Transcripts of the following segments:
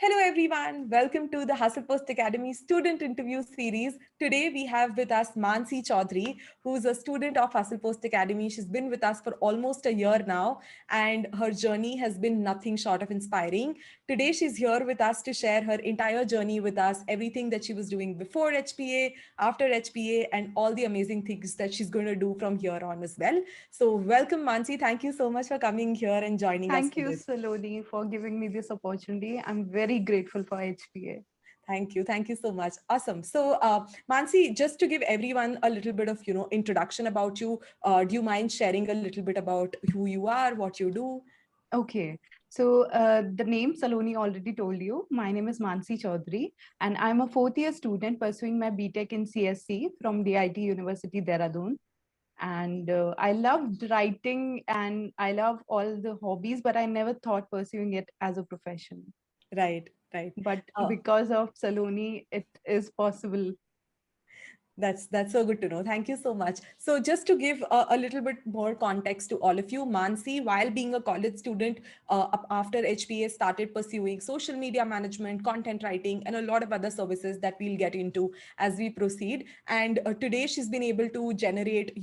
Hello, everyone. Welcome to the Hustle Post Academy student interview series. Today, we have with us Mansi Chaudhary, who's a student of Hustle Post Academy. She's been with us for almost a year now, and her journey has been nothing short of inspiring. Today, she's here with us to share her entire journey with us, everything that she was doing before HPA, after HPA, and all the amazing things that she's going to do from here on as well. So, welcome, Mansi. Thank you so much for coming here and joining us Thank for you, this. Saloni, for giving me this opportunity. I'm very grateful for HPA. Thank you. Thank you so much. Awesome. So, Mansi, just to give everyone a little bit of, introduction about you, do you mind sharing a little bit about who you are, what you do? Okay, so the name Saloni already told you. My name is Mansi Chaudhary, and I'm a fourth year student pursuing my BTech in CSC from DIT University, Dehradun. And I loved writing and I love all the hobbies, but I never thought pursuing it as a profession. Right, right. But Uh, because of Saloni, it is possible. that's so good to know. Thank you so much. So just to give a little bit more context to all of you, Mansi, while being a college student, after HPA started pursuing social media management, content writing, and a lot of other services that we'll get into as we proceed. And today she's been able to generate,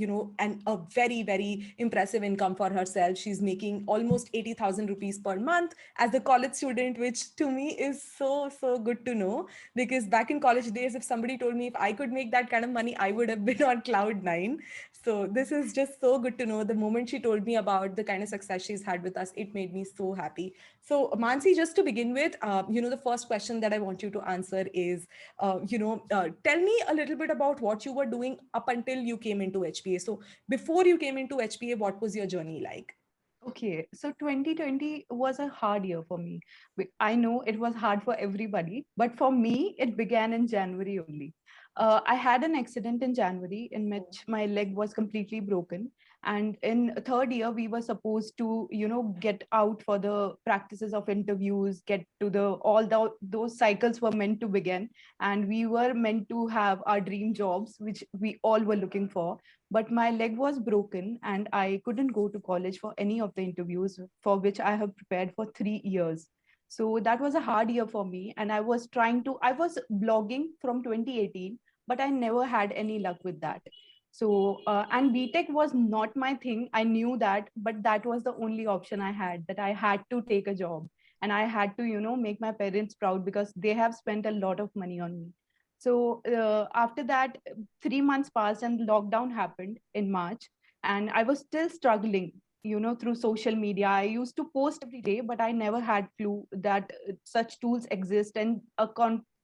a very, very impressive income for herself. She's making almost 80,000 rupees per month as a college student, which to me is so, so good to know, because back in college days, if somebody told me if I could make that kind of money, I would have been on cloud nine. So this is just so good to know. The moment she told me about the kind of success she's had with us, it made me so happy. So Mansi, just to begin with, the first question that I want you to answer is, tell me a little bit about what you were doing up until you came into HPA. So before you came into HPA, what was your journey like? Okay, so 2020 was a hard year for me. I know it was hard for everybody, but for me, it began in January only. I had an accident in January in which my leg was completely broken. And in third year, we were supposed to, get out for the practices of interviews, get to those cycles were meant to begin. And we were meant to have our dream jobs, which we all were looking for, but my leg was broken and I couldn't go to college for any of the interviews for which I have prepared for 3 years. So that was a hard year for me. And I was blogging from 2018, but I never had any luck with that. So, and BTech was not my thing. I knew that, but that was the only option I had, that I had to take a job and I had to, make my parents proud because they have spent a lot of money on me. So after that, 3 months passed and lockdown happened in March, and I was still struggling, through social media. I used to post every day, but I never had clue that such tools exist and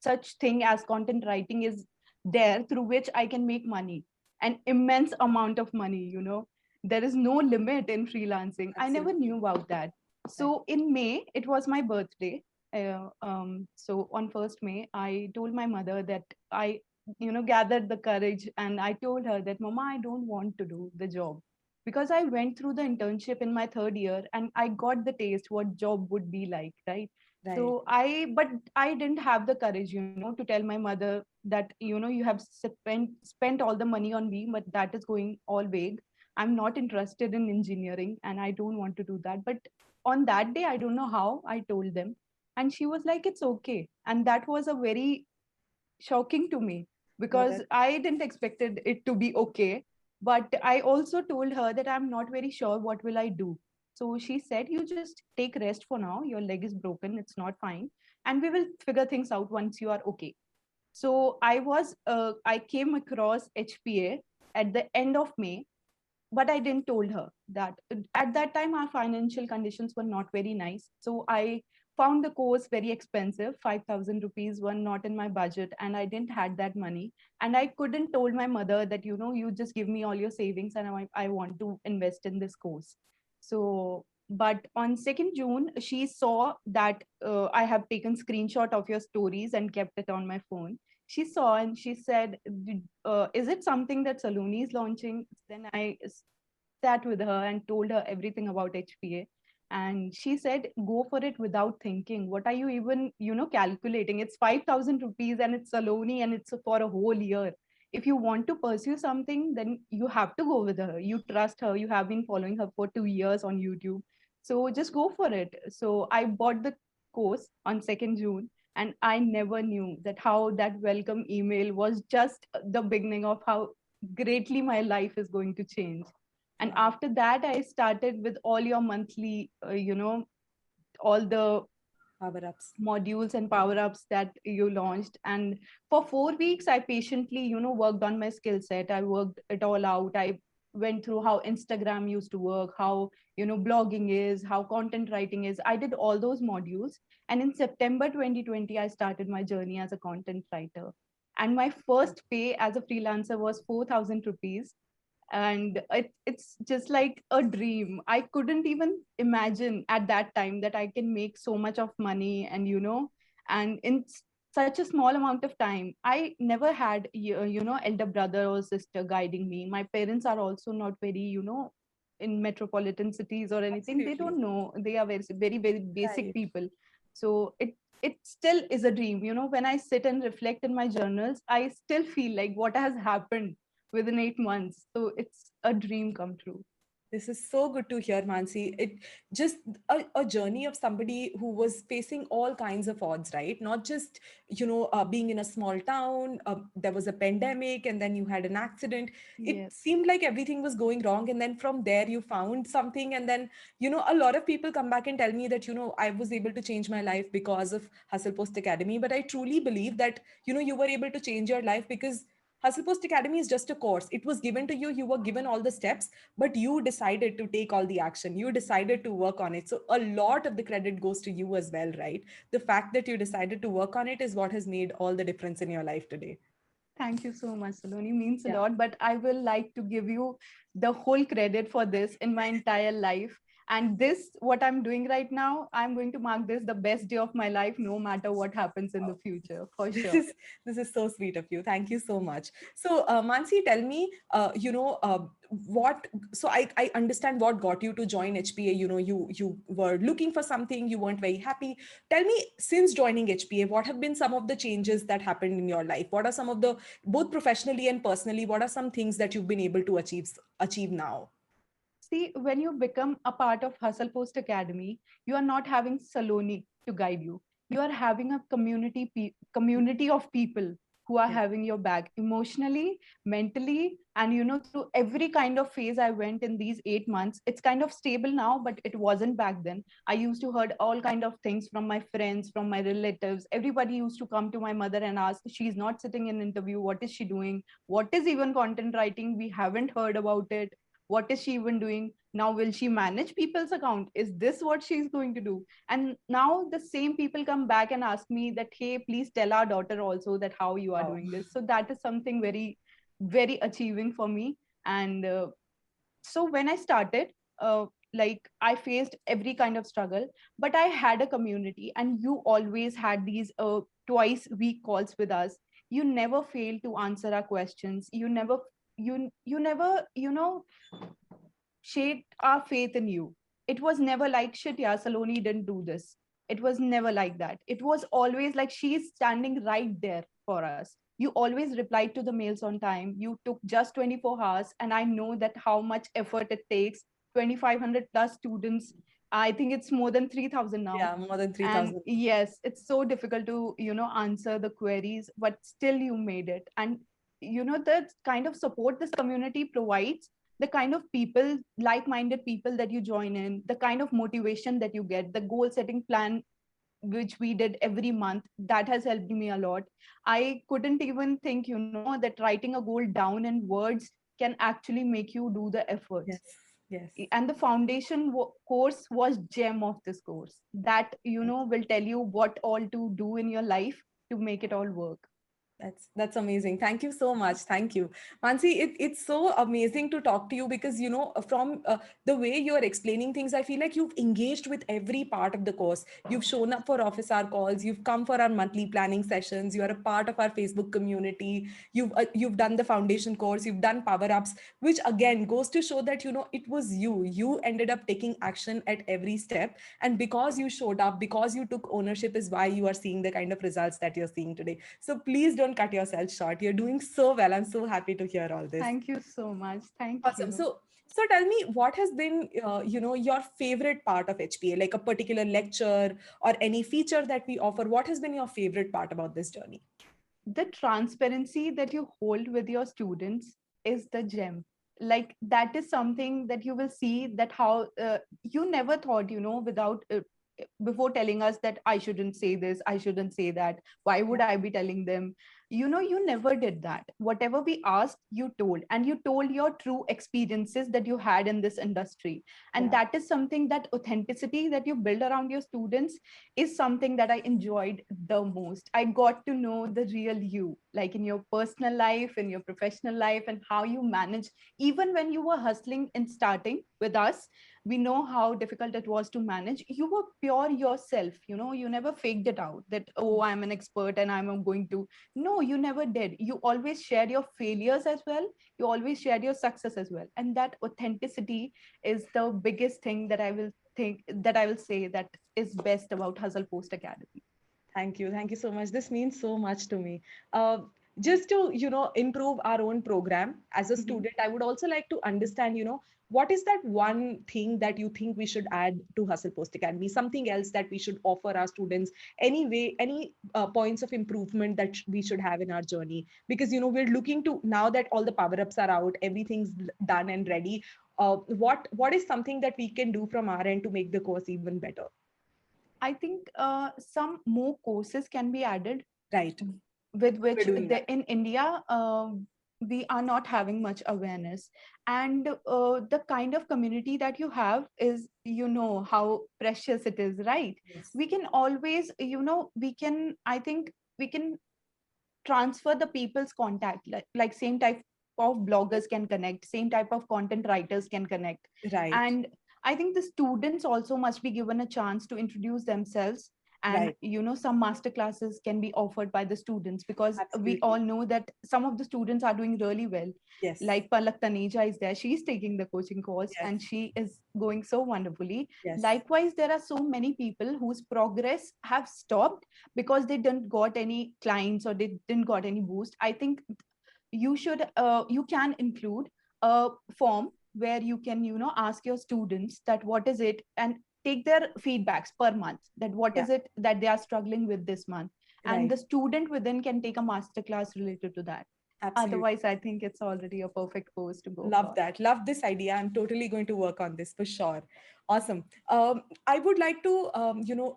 such thing as content writing is there through which I can make money, an immense amount of money. There is no limit in freelancing. I never Absolutely. knew about that. Right. So in May, it was my birthday. So on 1st May, I told my mother that I, gathered the courage and I told her that, Mama, I don't want to do the job because I went through the internship in my third year and I got the taste what job would be like, right? Right. But I didn't have the courage, to tell my mother that, you have spent all the money on me, but that is going all vague. I'm not interested in engineering and I don't want to do that. But on that day, I don't know how I told them, and she was like, it's okay. And that was a very shocking to me No, because that I didn't expected it to be okay. But I also told her that I'm not very sure what will I do. So she said, you just take rest for now. Your leg is broken. It's not fine. And we will figure things out once you are okay. So I came across HPA at the end of May, but I didn't told her that at that time our financial conditions were not very nice. So I found the course very expensive. 5,000 rupees were not in my budget, and I didn't had that money. And I couldn't told my mother that, you just give me all your savings and I want to invest in this course. So, but on 2nd June, she saw that I have taken screenshot of your stories and kept it on my phone. She saw and she said, is it something that Saloni is launching? Then sat with her and told her everything about HPA. And she said, go for it without thinking. What are you even, calculating? It's 5,000 rupees and it's Saloni and it's for a whole year. If you want to pursue something, then you have to go with her. You trust her. You have been following her for 2 years on YouTube. So just go for it. So I bought the course on 2nd June, and I never knew that how that welcome email was just the beginning of how greatly my life is going to change. And Wow. after that, I started with all your monthly, all the Power ups. modules and power ups that you launched. And for 4 weeks, I patiently, worked on my skill set. I worked it all out. I went through how Instagram used to work, how, blogging is, how content writing is. I did all those modules. And in September 2020, I started my journey as a content writer. And my first pay as a freelancer was 4,000 rupees, and it's just like a dream. I couldn't even imagine at that time that I can make so much of money, and and in such a small amount of time. I never had elder brother or sister guiding me. My parents are also not very in metropolitan cities or anything. They Absolutely. don't know. They are very very very basic Right. people. So it still is a dream. When I sit and reflect in my journals, I still feel like what has happened within 8 months. So it's a dream come true. This is so good to hear, Mansi. It just a journey of somebody who was facing all kinds of odds, right? Not just, being in a small town, there was a pandemic, and then you had an accident. It Yes. seemed like everything was going wrong. And then from there, you found something. And then, a lot of people come back and tell me that, I was able to change my life because of Hustle Post Academy. But I truly believe that, you were able to change your life because Hustle Post Academy is just a course. It was given to you, you were given all the steps, but you decided to take all the action. You decided to work on it. So a lot of the credit goes to you as well, right? The fact that you decided to work on it is what has made all the difference in your life today. Thank you so much, Saloni. Means a Yeah. lot. But I will like to give you the whole credit for this in my entire life. And this, what I'm doing right now, I'm going to mark this the best day of my life, no matter what happens in the future, for This sure. is this is so sweet of you. Thank you so much. So, Mansi, tell me, what? So I understand what got you to join HPA. You were looking for something. You weren't very happy. Tell me, since joining HPA, what have been some of the changes that happened in your life? What are some of the, both professionally and personally, what are some things that you've been able to achieve now? See, when you become a part of Hustle Post Academy, you are not having Saloni to guide you. You are having a community of people who are Yeah. having your back emotionally, mentally, and through every kind of phase I went in these 8 months. It's kind of stable now, but it wasn't back then. I used to heard all kind of things from my friends, from my relatives. Everybody used to come to my mother and ask, she's not sitting in interview. What is she doing? What is even content writing? We haven't heard about it. What is she even doing now? Will she manage people's account? Is this what she's going to do? And now the same people come back and ask me that, hey, please tell our daughter also that how you are Wow. doing this. So that is something very very achieving for me. And so when I started, like I faced every kind of struggle, but I had a community, and you always had these twice week calls with us. You never failed to answer our questions. You never shaped our faith in you. It was never like, shit, yeah, Saloni didn't do this. It was never like that. It was always like, she's standing right there for us. You always replied to the mails on time. You took just 24 hours. And I know that how much effort it takes. 2,500 plus students. I think it's more than 3,000 now. Yeah, more than And 3,000. yes, it's so difficult to, answer the queries, but still you made it. And, the kind of support this community provides, the kind of people, like-minded people that you join in, the kind of motivation that you get, the goal setting plan which we did every month, that has helped me a lot. I couldn't even think, that writing a goal down in words can actually make you do the efforts. Yes. Yes. And the foundation course was gem of this course, that will tell you what all to do in your life to make it all work. That's amazing. Thank you so much. Thank you, Mansi. It's so amazing to talk to you because from the way you are explaining things, I feel like you've engaged with every part of the course. You've shown up for office hour calls. You've come for our monthly planning sessions. You are a part of our Facebook community. You've done the foundation course. You've done power ups, which again goes to show that it was you. You ended up taking action at every step, and because you showed up, because you took ownership, is why you are seeing the kind of results that you're seeing today. So please don't cut yourself short. You're doing so well. I'm so happy to hear all this. Thank you so much. Thank Awesome. you. So tell me, what has been, your favorite part of HPA, like a particular lecture or any feature that we offer? What has been your favorite part about this journey? The transparency that you hold with your students is the gem. Like that is something that you will see that how you never thought, without before telling us that I shouldn't say this, I shouldn't say that, why would I be telling them? You never did that. Whatever we asked, you told, and you told your true experiences that you had in this industry. And Yeah. that is something, that authenticity that you build around your students is something that I enjoyed the most. I got to know the real you, like in your personal life, in your professional life, and how you manage. Even when you were hustling and starting with us, we know how difficult it was to manage. You were pure yourself, you never faked it out that, oh, I'm an expert and I'm going to. No, you never did. You always shared your failures as well. You always shared your success as well. And that authenticity is the biggest thing that I will say that is best about Hustle Post Academy. Thank you. Thank you so much. This means so much to me. Just to, improve our own program as a Mhm. student, I would also like to understand, what is that one thing that you think we should add to Hustle Post Academy? Something else that we should offer our students? Any way, any points of improvement that we should have in our journey? Because, we're looking to, now that all the power ups are out, everything's done and ready. What is something that we can do from our end to make the course even better? I think some more courses can be added, Right. with We're which doing that. in India, we are not having much awareness. And the kind of community that you have is, how precious it is, right? Yes. We can always, I think we can transfer the people's contact, like same type of bloggers can connect, same type of content writers can connect. Right. And I think the students also must be given a chance to introduce themselves. And Right. some master classes can be offered by the students, because we all Absolutely. know that some of the students are doing really well. Yes. Like Palak Taneja is there, she's taking the coaching course Yes. and she is going so wonderfully. Yes. Likewise, there are so many people whose progress have stopped because they didn't got any clients or they didn't got any boost. I think you can include a form where you can ask your students that what is it, and take their feedbacks per month, that what Yeah. is it that they are struggling with this month, and Right. the student within can take a master class related to that. Absolutely. Otherwise, I think it's already a perfect course to go Love for. that. Love this idea. I'm totally going to work on this for sure. Awesome. I would like to,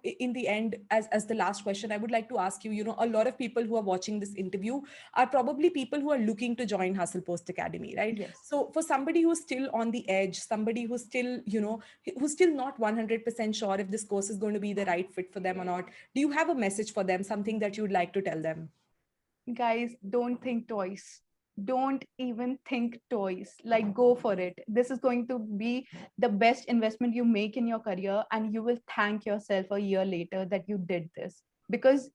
in the end, as the last question, I would like to ask you, a lot of people who are watching this interview are probably people who are looking to join Hustle Post Academy, right? Yes. So for somebody who's still on the edge, somebody who's still, who's still not 100% sure if this course is going to be the right fit for them or not, do you have a message for them, something that you'd like to tell them? Guys, don't think twice. Don't even think twice. Like, go for it. This is going to be the best investment you make in your career, and you will thank yourself a year later that you did this. Because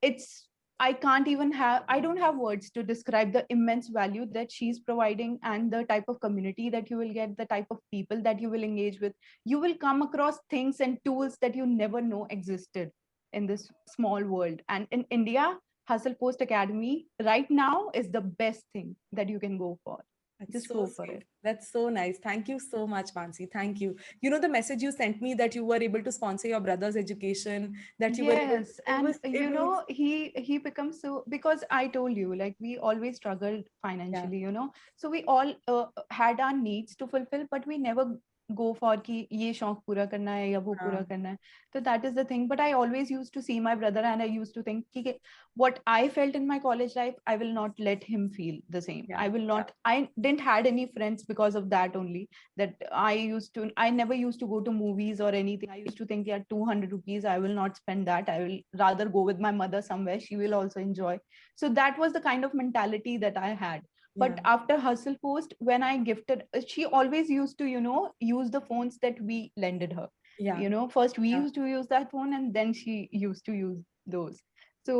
it's, I don't have words to describe the immense value that she's providing, and the type of community that you will get, the type of people that you will engage with. You will come across things and tools that you never know existed in this small world. And in India, Hustle Post Academy right now is the best thing that you can go for. That's Just so go for sweet. it. That's so nice. Thank you so much, Mansi. Thank you. You know, the message you sent me that you were able to sponsor your brother's education, that you were able, Yes, it and was, it was, he becomes so, because I told you, like, we always struggled yeah, financially. So we all had our needs to fulfill, but we never go for कि ये शौक पूरा करना है या वो पूरा uh, करना है. So that is the thing. But I always used to see my brother, and I used to think कि what I felt in my college life, I will not let him feel the same. yeah, yeah, I didn't had any friends because of that only. That I never used to go to movies or anything. I used to think, yeah, 200 rupees, I will not spend that. I will rather go with my mother somewhere. She will also enjoy. So that was the kind of mentality that I had. yeah, But after Hustle Post, when I gifted, she always used to, use the phones that we lended her. yeah, First we yeah. used to use that phone, and then she used to use those. So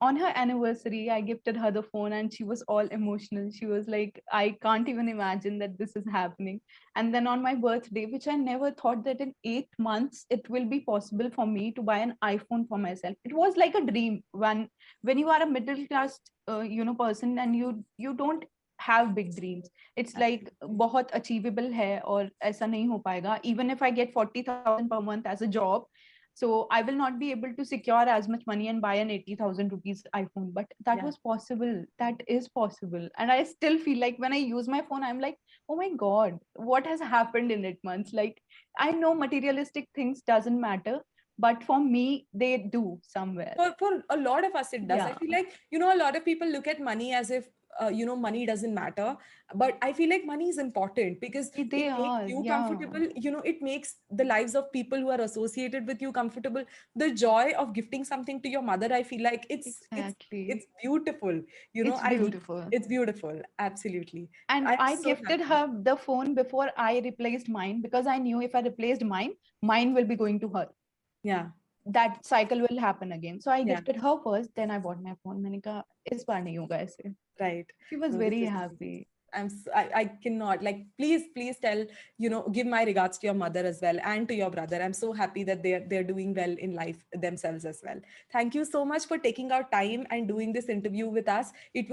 on her anniversary, I gifted her the phone, and she was all emotional. She was like, I can't even imagine that this is happening. And then on my birthday, which I never thought that in 8 months it will be possible for me to buy an iPhone for myself. It was like a dream when you are a middle class person, and you don't have big dreams. It's like बहुत achievable है और ऐसा नहीं हो पाएगा. Even if I get 40,000 per month as a job, so I will not be able to secure as much money and buy an 80,000 rupees iPhone. But that was possible. That is possible. And I still feel like when I use my phone, I'm like, oh my God, what has happened in 8 months? Like, I know materialistic things doesn't matter, but for me, they do somewhere. For a lot of us, it does. I Yeah. feel like, a lot of people look at money as if, money doesn't matter. But I feel like money is important because They it makes are, you yeah. comfortable. It makes the lives of people who are associated with you comfortable. The joy of gifting something to your mother, I feel like Exactly. it's beautiful. It's beautiful. It's beautiful. Absolutely. And I'm I so gifted happy. her the phone before I replaced mine because I knew if I replaced mine, mine will be going to her. Yeah. That cycle will happen again. So I Yeah. gifted her first, then I bought my phone. मैंने कहा इस बार नहीं होगा ऐसे. Right. She was No, this very is happy. I cannot, like, please tell, give my regards to your mother as well and to your brother. I'm so happy that they're doing well in life themselves as well. Thank you so much for taking out time and doing this interview with us. It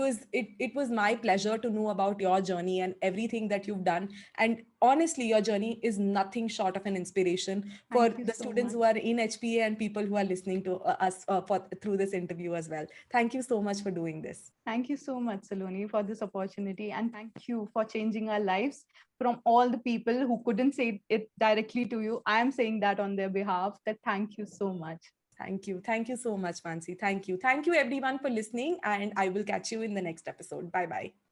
was my pleasure to know about your journey and everything that you've done. And honestly, your journey is nothing short of an inspiration for Thank you the so students much. who are in HPA and people who are listening to us through this interview as well. Thank you so much for doing this. Thank you so much, Saloni, for this opportunity. And thank you for changing our lives. From all the people who couldn't say it directly to you, I am saying that on their behalf, that thank you so much. Thank you. Thank you so much, Mansi. Thank you. Thank you, everyone, for listening. And I will catch you in the next episode. Bye bye.